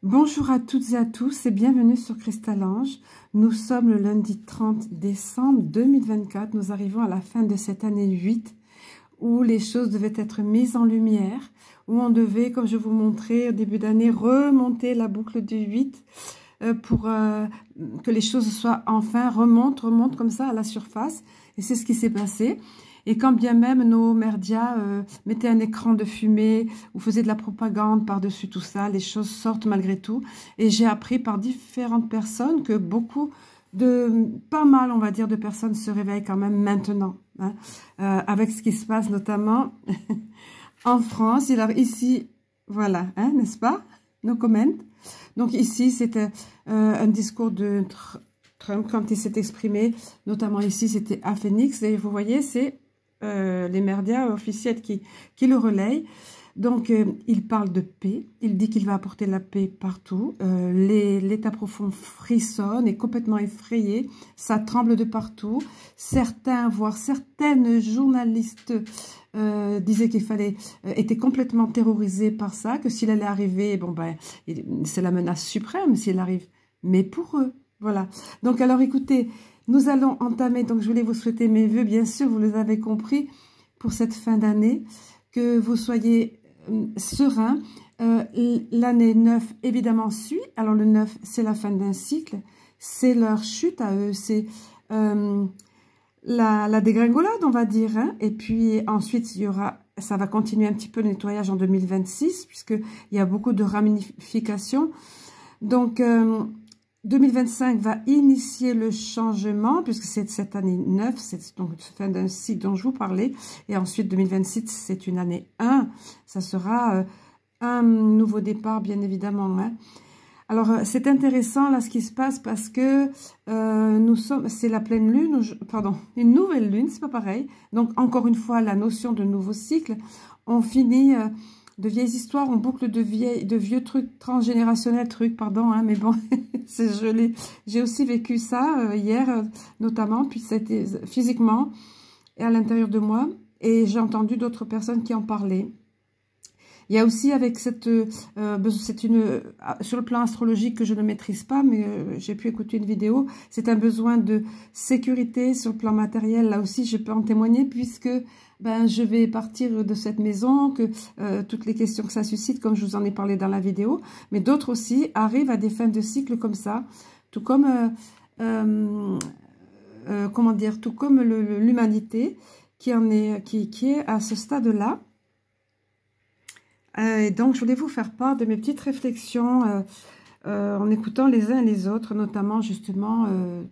Bonjour à toutes et à tous et bienvenue sur Crystalange. Nous sommes le lundi 30 décembre 2024. Nous arrivons à la fin de cette année 8 où les choses devaient être mises en lumière, où on devait, comme je vous montrais au début d'année, remonter la boucle du 8 pour que les choses soient enfin remontent comme ça à la surface. Et c'est ce qui s'est passé. Et quand bien même nos merdias mettaient un écran de fumée ou faisaient de la propagande par-dessus tout ça, les choses sortent malgré tout. Et j'ai appris par différentes personnes que pas mal, on va dire, de personnes se réveillent quand même maintenant, hein, avec ce qui se passe notamment en France. Ici, voilà, hein, n'est-ce pas? No comment. Donc ici, c'était un discours de Trump quand il s'est exprimé, notamment ici, c'était à Phoenix. Et vous voyez, c'est les merdias officiels qui le relayent. Donc, il parle de paix. Il dit qu'il va apporter la paix partout. L'état profond frissonne, est complètement effrayé. Ça tremble de partout. Certains, voire certaines journalistes disaient étaient complètement terrorisés par ça, que s'il allait arriver, bon ben, c'est la menace suprême s'il arrive. Mais pour eux, voilà. Donc, alors, écoutez, nous allons entamer, donc je voulais vous souhaiter mes vœux, bien sûr, vous les avez compris, pour cette fin d'année, que vous soyez sereins. L'année 9, évidemment, suit. Alors le 9, c'est la fin d'un cycle, c'est leur chute à eux, c'est la dégringolade, on va dire. Hein. Et puis ensuite, ça va continuer un petit peu le nettoyage en 2026, puisqu'il y a beaucoup de ramifications. Donc, 2025 va initier le changement, puisque c'est cette année 9, c'est donc la fin d'un cycle dont je vous parlais. Et ensuite, 2026, c'est une année 1. Ça sera un nouveau départ, bien évidemment. Hein. Alors, c'est intéressant, là, ce qui se passe, parce que c'est la pleine lune, pardon, une nouvelle lune, c'est pas pareil. Donc, encore une fois, la notion de nouveau cycle. On finit... de vieilles histoires, on boucle de vieux trucs, transgénérationnels trucs, pardon, hein, mais bon, j'ai aussi vécu ça hier, notamment, puis c'était physiquement et à l'intérieur de moi, et j'ai entendu d'autres personnes qui en parlaient. Il y a aussi avec sur le plan astrologique que je ne maîtrise pas, mais j'ai pu écouter une vidéo, c'est un besoin de sécurité sur le plan matériel, là aussi je peux en témoigner, puisque ben, je vais partir de cette maison, que toutes les questions que ça suscite, comme je vous en ai parlé dans la vidéo, mais d'autres aussi arrivent à des fins de cycle comme ça, tout comme, comment dire, tout comme l'humanité qui est à ce stade-là. Et donc, je voulais vous faire part de mes petites réflexions en écoutant les uns et les autres, notamment justement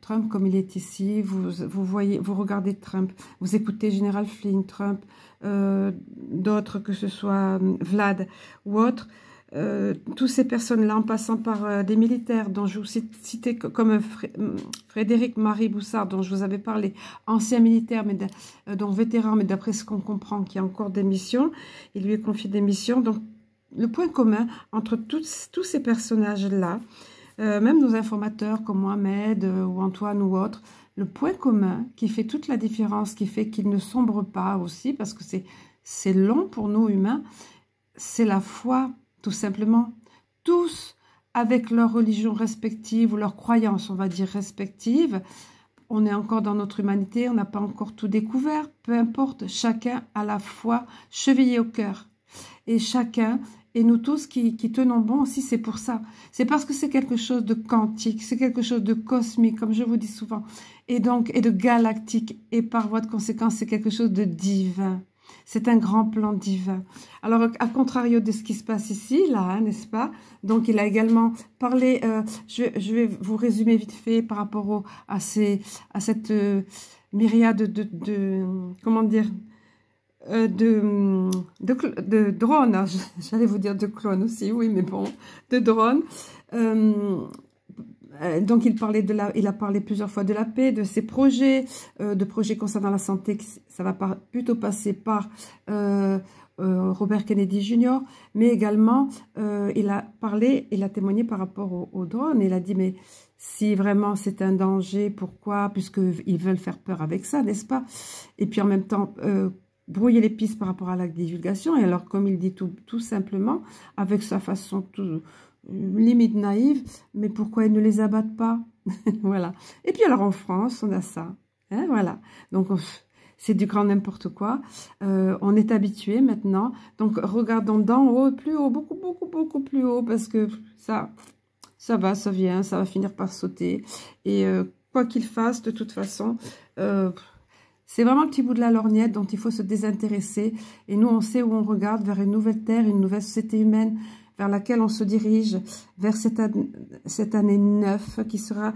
Trump comme il est ici. Vous regardez Trump, vous écoutez Général Flynn, Trump, d'autres, que ce soit Vlad ou autres. Toutes ces personnes-là, en passant par des militaires dont je vous citais comme Frédéric Marie Boussard, dont je vous avais parlé, ancien militaire, mais donc vétéran, mais d'après ce qu'on comprend, qui a encore des missions, il lui est confié des missions. Donc, le point commun entre tous ces personnages-là, même nos informateurs comme Mohamed ou Antoine ou autres, le point commun qui fait toute la différence, qui fait qu'ils ne sombrent pas aussi, parce que c'est long pour nous humains, c'est la foi. Tout simplement, tous avec leur religion respective ou leur croyance, on va dire, respective. On est encore dans notre humanité, on n'a pas encore tout découvert. Peu importe, chacun a la foi chevillée au cœur. Et chacun, et nous tous qui tenons bon aussi, c'est pour ça. C'est parce que c'est quelque chose de quantique, c'est quelque chose de cosmique, comme je vous dis souvent, et donc et de galactique. Et par voie de conséquence, c'est quelque chose de divin. C'est un grand plan divin. Alors, à contrario de ce qui se passe ici, là, hein, n'est-ce pas? Donc, il a également parlé, je vais vous résumer vite fait par rapport à cette myriade comment dire, de drones. J'allais vous dire de clones aussi, oui, mais bon, de drones. Donc, il a parlé plusieurs fois de la paix, de ses projets, de projets concernant la santé. Ça va plutôt passer par Robert Kennedy Jr., mais également, il a témoigné par rapport aux drones. Il a dit, mais si vraiment c'est un danger, pourquoi? Puisqu'ils veulent faire peur avec ça, n'est-ce pas? Et puis en même temps, brouiller les pistes par rapport à la divulgation. Et alors, comme il dit tout simplement, avec sa façon tout limite naïve, mais pourquoi ils ne les abattent pas? Voilà. Et puis alors en France, on a ça. Hein, voilà. Donc c'est du grand n'importe quoi. On est habitué maintenant. Donc regardons d'en haut, plus haut, beaucoup, beaucoup, beaucoup plus haut, parce que ça va, ça vient, ça va finir par sauter. Et quoi qu'il fasse, de toute façon, c'est vraiment le petit bout de la lorgnette dont il faut se désintéresser. Et nous, on sait où on regarde, vers une nouvelle terre, une nouvelle société humaine, vers laquelle on se dirige, vers cette année 9 qui sera,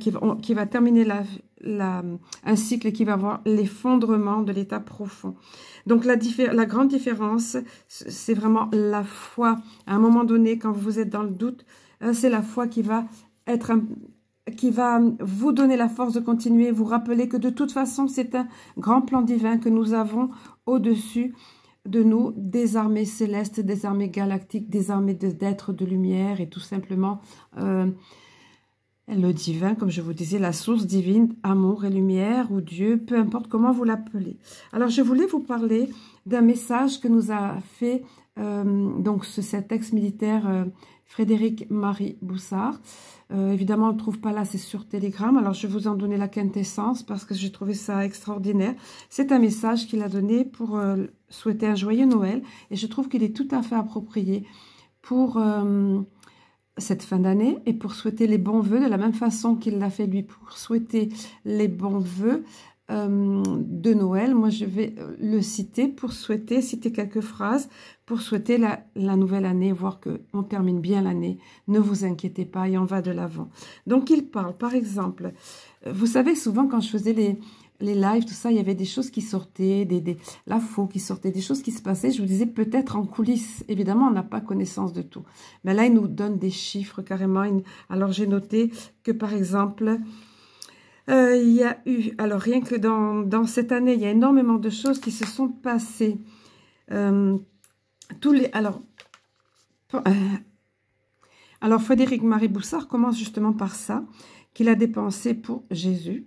qui va terminer un cycle qui va avoir l'effondrement de l'état profond. Donc la grande différence, c'est vraiment la foi. À un moment donné, quand vous êtes dans le doute, c'est la foi qui va qui va vous donner la force de continuer, vous rappeler que de toute façon, c'est un grand plan divin que nous avons au-dessus de nous, des armées célestes, des armées galactiques, des armées d'êtres de lumière et tout simplement le divin, comme je vous disais, la source divine, amour et lumière ou Dieu, peu importe comment vous l'appelez. Alors, je voulais vous parler d'un message que nous a fait donc cet ex-militaire Frédéric Marie Boussard. Évidemment, on ne le trouve pas là, c'est sur Telegram. Alors, je vais vous en donner la quintessence parce que j'ai trouvé ça extraordinaire. C'est un message qu'il a donné pour souhaiter un joyeux Noël. Et je trouve qu'il est tout à fait approprié pour cette fin d'année et pour souhaiter les bons vœux de la même façon qu'il l'a fait lui pour souhaiter les bons vœux de Noël. Moi, je vais le citer pour citer quelques phrases pour souhaiter la nouvelle année, voir qu'on termine bien l'année. Ne vous inquiétez pas, et on va de l'avant. Donc, il parle, par exemple, vous savez, souvent quand je faisais les lives, tout ça, il y avait des choses qui sortaient, la faux qui sortait, des choses qui se passaient. Je vous disais peut-être en coulisses. Évidemment, on n'a pas connaissance de tout. Mais là, il nous donne des chiffres carrément. Alors, j'ai noté que, par exemple, il y a eu, alors rien que dans cette année, il y a énormément de choses qui se sont passées. Alors, Frédéric Marie Boussard commence justement par ça, qu'il a dépensé pour Jésus,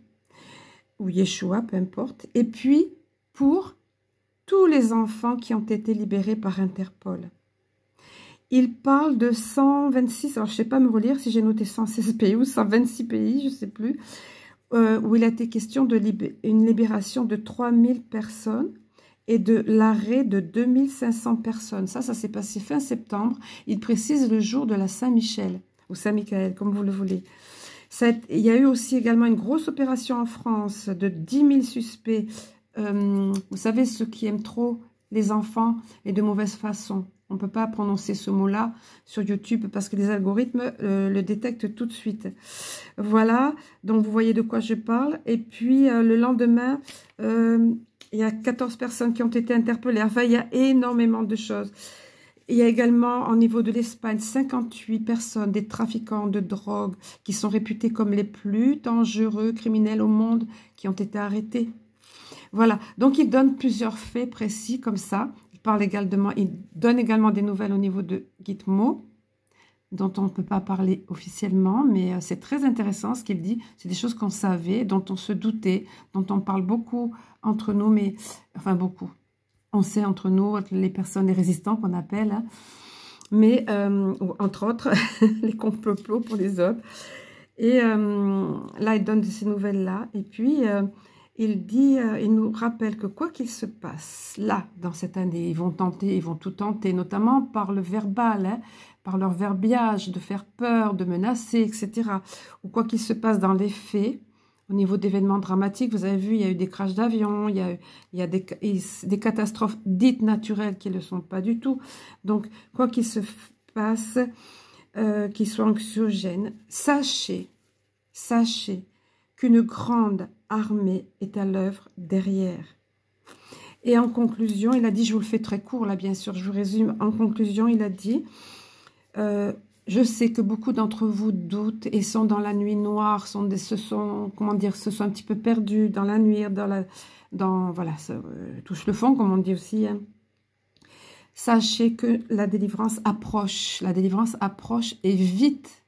ou Yeshua, peu importe, et puis pour tous les enfants qui ont été libérés par Interpol. Il parle de 126, alors je ne sais pas me relire si j'ai noté 116 pays ou 126 pays, je ne sais plus, où il a été question d'une libération de 3000 personnes et de l'arrêt de 2500 personnes. Ça s'est passé fin septembre. Il précise le jour de la Saint-Michel, ou Saint-Michael, comme vous le voulez. Il y a eu aussi également une grosse opération en France de 10 000 suspects. Vous savez, ceux qui aiment trop les enfants et de mauvaise façon. On ne peut pas prononcer ce mot-là sur YouTube parce que les algorithmes le détectent tout de suite. Voilà, donc vous voyez de quoi je parle. Et puis le lendemain, il y a 14 personnes qui ont été interpellées. Enfin, il y a énormément de choses. Il y a également, au niveau de l'Espagne, 58 personnes, des trafiquants de drogue qui sont réputés comme les plus dangereux criminels au monde, qui ont été arrêtés. Voilà, donc il donne plusieurs faits précis comme ça. Il donne également des nouvelles au niveau de Gitmo, dont on ne peut pas parler officiellement, mais c'est très intéressant ce qu'il dit. C'est des choses qu'on savait, dont on se doutait, dont on parle beaucoup entre nous, mais enfin beaucoup. On sait entre nous, les personnes, les résistants qu'on appelle, hein, mais entre autres, les complots pour les autres. Et là, il donne de ces nouvelles-là. Et puis, il nous rappelle que quoi qu'il se passe, là, dans cette année, ils vont tout tenter, notamment par le verbal, hein, par leur verbiage, de faire peur, de menacer, etc. Ou quoi qu'il se passe dans les faits, au niveau d'événements dramatiques, vous avez vu, il y a eu des crashs d'avions, il y a des catastrophes dites naturelles qui ne le sont pas du tout. Donc, quoi qu'il se passe, qu'ils soient anxiogènes, sachez qu'une grande armée est à l'œuvre derrière. Et en conclusion, il a dit, je vous le fais très court là bien sûr, je vous résume, en conclusion, il a dit, je sais que beaucoup d'entre vous doutent et sont dans la nuit noire, se sont un petit peu perdus dans la nuit, voilà, touche le fond comme on dit aussi. Hein. Sachez que la délivrance approche et vite.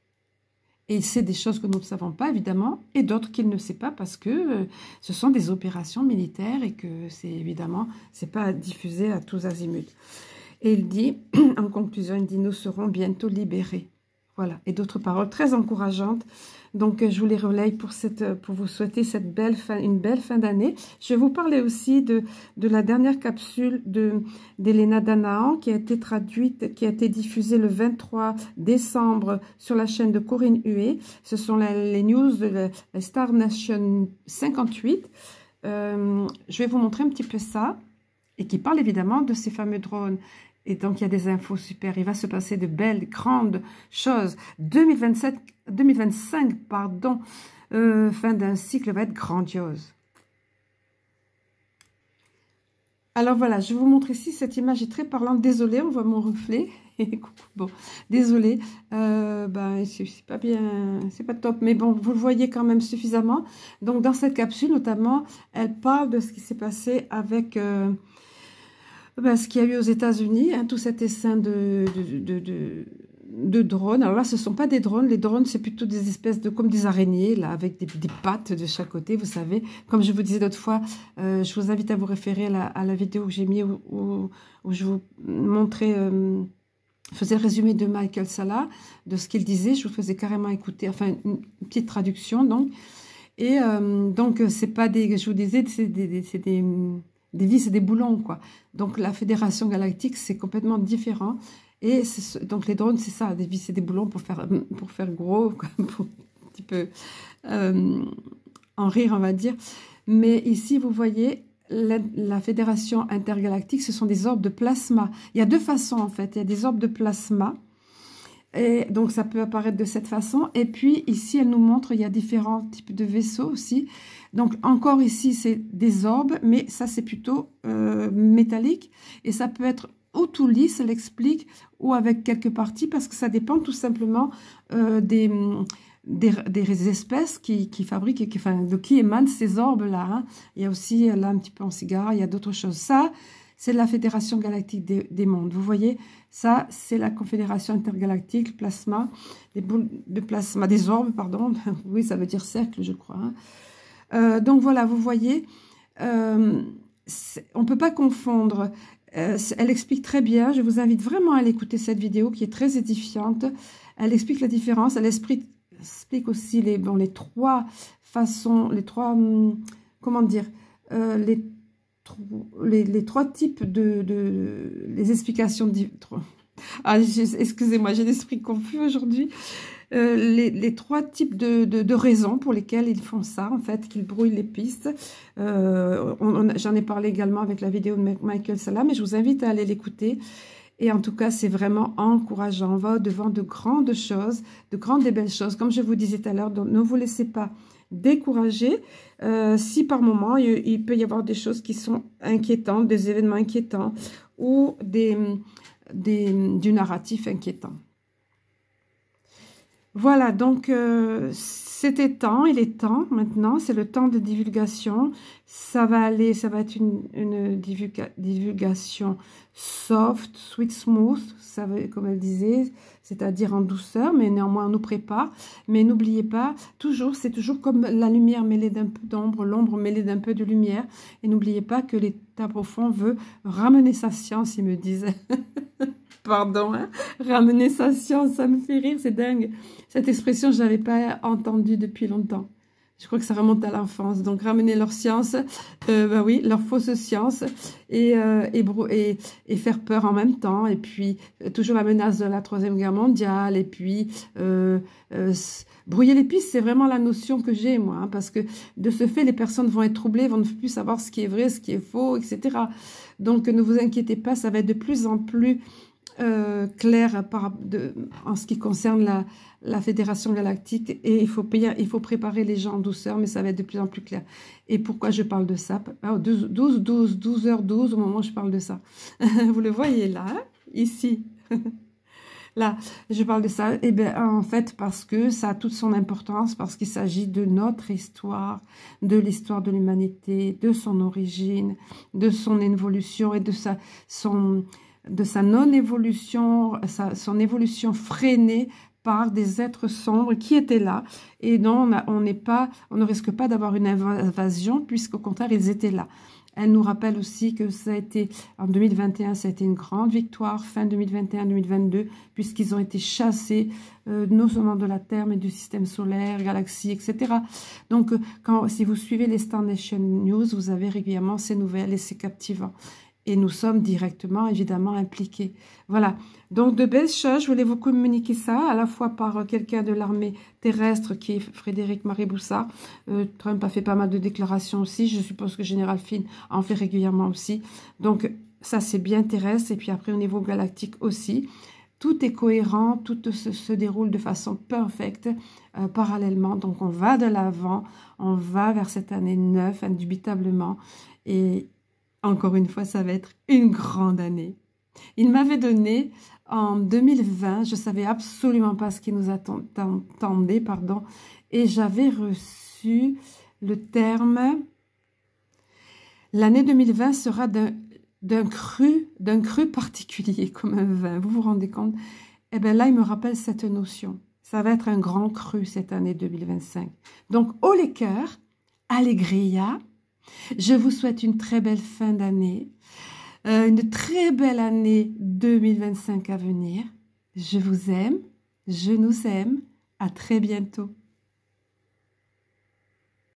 Et il sait des choses que nous ne savons pas, évidemment, et d'autres qu'il ne sait pas parce que ce sont des opérations militaires et que c'est évidemment, c'est pas diffusé à tous azimuts. Et il dit, en conclusion, il dit, nous serons bientôt libérés. Voilà, et d'autres paroles très encourageantes. Donc, je vous les relaye pour vous souhaiter une belle fin d'année. Je vais vous parler aussi de la dernière capsule d'Elena Danaan qui a été traduite, qui a été diffusée le 23 décembre sur la chaîne de Corinne Huet. Ce sont les news de la Star Nation 58. Je vais vous montrer un petit peu ça et qui parle évidemment de ces fameux drones. Et donc, il y a des infos super. Il va se passer de belles, grandes choses. 2025, pardon, fin d'un cycle va être grandiose. Alors voilà, je vous montre ici, cette image est très parlante. Désolée, on voit mon reflet. Bon, désolée, c'est pas bien, c'est pas top, mais bon, vous le voyez quand même suffisamment. Donc, dans cette capsule, notamment, elle parle de ce qui s'est passé avec... ce qu'il y a eu aux États-Unis, hein, tout cet essaim de drones. Alors là, ce ne sont pas des drones. Les drones, c'est plutôt des espèces comme des araignées, là, avec des pattes de chaque côté, vous savez. Comme je vous disais l'autre fois, je vous invite à vous référer à la vidéo que j'ai mise où je vous montrais, faisais le résumé de Michael Salla, de ce qu'il disait. Je vous faisais carrément écouter, enfin, une petite traduction, donc. Et donc, c'est pas des, je vous disais, c'est des vis et des boulons, quoi. Donc, la Fédération Galactique, c'est complètement différent. Et donc, les drones, c'est ça, des vis et des boulons pour faire gros, quoi, pour un petit peu en rire, on va dire. Mais ici, vous voyez, la Fédération Intergalactique, ce sont des orbes de plasma. Il y a deux façons, en fait. Il y a des orbes de plasma. Et donc, ça peut apparaître de cette façon. Et puis, ici, elle nous montre, il y a différents types de vaisseaux aussi. Donc, encore ici, c'est des orbes, mais ça, c'est plutôt métallique. Et ça peut être ou tout lisse, elle explique, ou avec quelques parties, parce que ça dépend tout simplement des espèces qui fabriquent, de qui émanent ces orbes-là. Hein. Il y a aussi, là, un petit peu en cigare, il y a d'autres choses. Ça, c'est la Fédération Galactique des Mondes. Vous voyez, ça, c'est la Confédération Intergalactique, plasma, des boules de plasma, des orbes, pardon. Oui, ça veut dire cercle, je crois. Hein. Donc voilà, vous voyez, on ne peut pas confondre. Elle explique très bien, je vous invite vraiment à aller écouter cette vidéo qui est très édifiante. Elle explique la différence, elle explique aussi les trois façons, comment dire, les trois types les explications. Excusez-moi, j'ai l'esprit confus aujourd'hui. Les trois types de raisons pour lesquelles ils font ça, en fait, qu'ils brouillent les pistes. J'en ai parlé également avec la vidéo de Michael Salla, mais je vous invite à aller l'écouter. Et en tout cas, c'est vraiment encourageant. On va au-devant de grandes choses, de grandes et belles choses. Comme je vous disais tout à l'heure, donc ne vous laissez pas décourager. Si par moment, il peut y avoir des choses qui sont inquiétantes, des événements inquiétants ou du narratif inquiétant. Voilà, donc c'était temps, il est temps maintenant, c'est le temps de divulgation. Ça va être une divulgation soft, sweet, smooth, ça veut, comme elle disait, c'est-à-dire en douceur, mais néanmoins on nous prépare. Mais n'oubliez pas, c'est toujours comme la lumière mêlée d'un peu d'ombre, l'ombre mêlée d'un peu de lumière. Et n'oubliez pas que l'état profond veut ramener sa science, ils me disent. Pardon, hein, ramener sa science, ça me fait rire, c'est dingue. Cette expression, je n'avais pas entendue depuis longtemps. Je crois que ça remonte à l'enfance. Donc, ramener leur science, oui, leur fausse science, et faire peur en même temps. Et puis, toujours la menace de la Troisième Guerre mondiale. Et puis, brouiller les pistes, c'est vraiment la notion que j'ai, moi. Hein, parce que de ce fait, les personnes vont être troublées, vont ne plus savoir ce qui est vrai, ce qui est faux, etc. Donc, ne vous inquiétez pas, ça va être de plus en plus clair en ce qui concerne la Fédération Galactique, et il faut préparer les gens en douceur, mais ça va être de plus en plus clair. Et pourquoi je parle de ça? 12h12 au moment où je parle de ça. Vous le voyez là, hein, ici. Là, je parle de ça, et bien en fait parce que ça a toute son importance, parce qu'il s'agit de notre histoire, de l'histoire de l'humanité, de son origine, de son évolution et de sa non-évolution, son évolution freinée par des êtres sombres qui étaient là. Et non, on ne risque pas d'avoir une invasion, puisqu'au contraire, ils étaient là. Elle nous rappelle aussi que ça a été, en 2021, ça a été une grande victoire, fin 2021-2022, puisqu'ils ont été chassés, non seulement de la Terre, mais du système solaire, galaxie, etc. Donc, si vous suivez les Star Nation News, vous avez régulièrement ces nouvelles et c'est captivant. Et nous sommes directement, évidemment, impliqués. Voilà. Donc, de belles choses. Je voulais vous communiquer ça, à la fois par quelqu'un de l'armée terrestre, qui est Frédéric Mariboussa. Trump a fait pas mal de déclarations aussi. Je suppose que Général Finn en fait régulièrement aussi. Donc, ça, c'est bien terrestre. Et puis après, au niveau galactique aussi. Tout est cohérent, tout se déroule de façon parfaite, parallèlement. Donc, on va de l'avant. On va vers cette année 9, indubitablement. Et encore une fois, ça va être une grande année. Il m'avait donné en 2020, je ne savais absolument pas ce qui nous attendait, pardon, et j'avais reçu le terme, l'année 2020 sera d'un cru particulier, comme un vin, vous vous rendez compte? Eh bien là, il me rappelle cette notion. Ça va être un grand cru cette année 2025. Donc, haut les cœurs, allegria. Je vous souhaite une très belle fin d'année, une très belle année 2025 à venir. Je vous aime, je nous aime. À très bientôt.